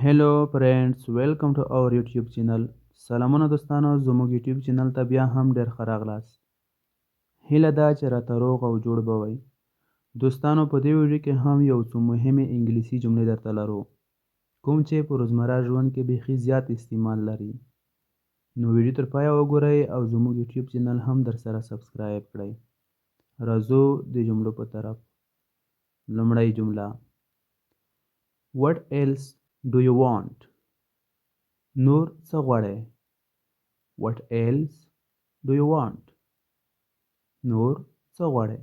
هلو فرینډز ویلکم ټو اور یوټیوب چینل. سلامونه دوستانو، زموږ یوټیوب چینل ته بیا هم ډیر ښه راغلاست. هیله ده چې راته روغ او جوړ به وئ. دوستانو، په دې ویډیو کې هم یو څو مهمې انګلیسي جملې درته لرو، کوم چې په روزمره ژوند کې بیخي زیات استعمال لري. نو ویډیو تر پایه وګورئ او زموږ یوټیوب چینل هم در سره سبسکرایب کړئ. راځو د جملو په طرف. لومړی جمله: What else do you want? نور څه غواړئ؟ What else do you want? نور څه غواړئ؟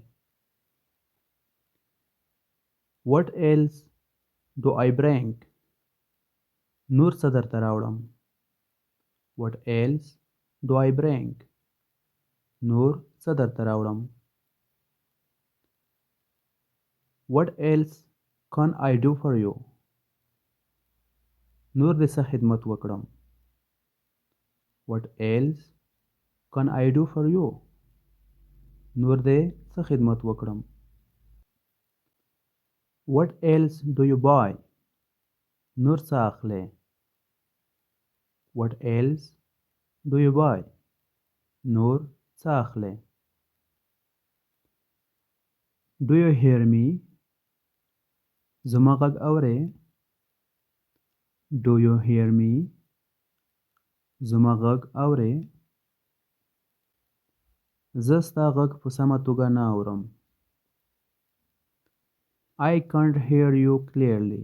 What else do I bring? نور څه درته راوړم؟ What else do I bring? نور څه درته راوړم؟ What else can I do for you? نور دې څه خدمت وکړم؟ What else can I do for you? نور دې څه خدمت وکړم؟ What else do you buy? نور څه اخلې؟ What else do you buy? نور څه اخلې؟ Do you hear me? زما غږ اورې؟ Do you hear me? زما غږ اورې؟ زه ستا غږ په سمه توګه نه اورم. I can't hear you clearly.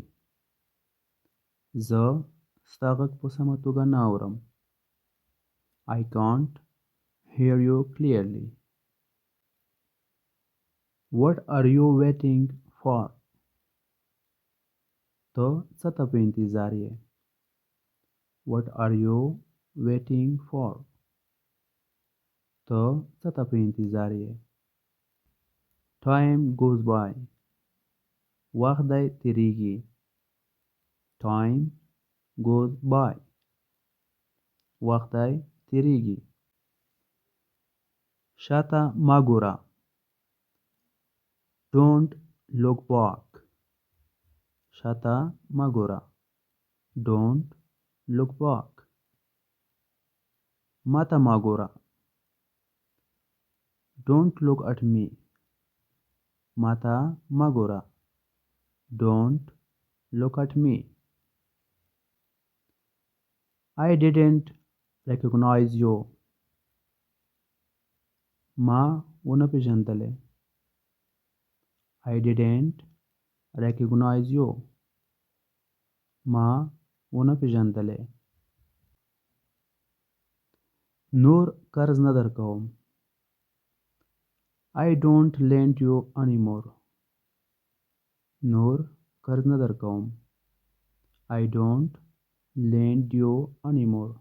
زه ستا غږ په سمه توګه نه اورم. I can't hear you clearly. What are you waiting for? ته څه ته په انتظار یې؟ What are you waiting for? ته څه ته په انتظار یې؟ Time goes by. وخت دی تیریږي. Time goes by. وخت دی تیریږي. شاته مه ګوره. Don't look back. شاته مه ګوره. Don't look back. ماته مه ګوره. Don't look at me. ماته مه ګوره. Don't look at me. I didn't recognize you. ما ونه پیژندلې. I didn't recognize you. ما ونه پیژندلې. نور قرض نه درکوم. I don't lend you anymore. نور قرض نه درکوم. I don't lend you anymore.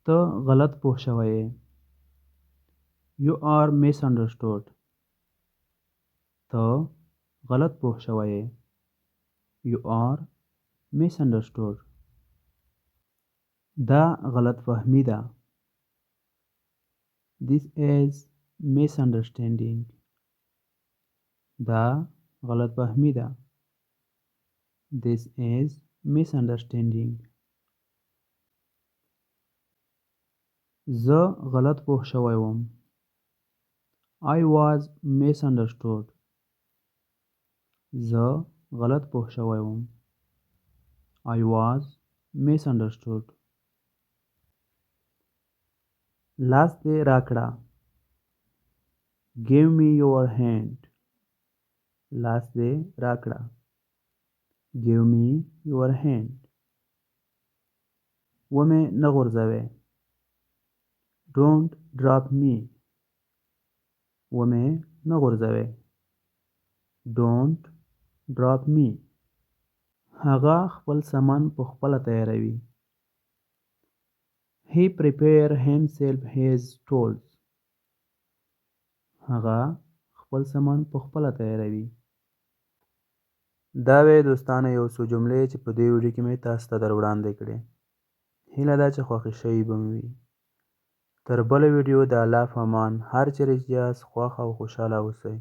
ته غلط پوه شوی یې. You are misunderstood. ته غلط پوه شوی یې. You are misunderstood. دا غلط فهمي ده. This is misunderstanding. دا غلط فهمي ده. This is misunderstanding. زه غلط پوه شوی وم. I was misunderstood. زه غلط پوه شوی وم. I was misunderstood. لاس دې راکړه. Give me your hand. لاس دې راکړه. Give me your hand. ومې نه غورځوې. Don't drop me. ومې نه غورځوې. Don't drop me. هغه خپل سامان په خپله تیاروي. He prepared himself his tools. هغه خپل سامان په خپله تیاروي. دا وې دوستانو یو څو جملې چې په دې ویډیو کې مې تاسو ته در وړاندې کړې. هیله ده چې خوښې شوي به مې وي. تر بله ویډیو د الله په امان، هر چیرې چې یاست خوښ او خوشحاله اوسئ.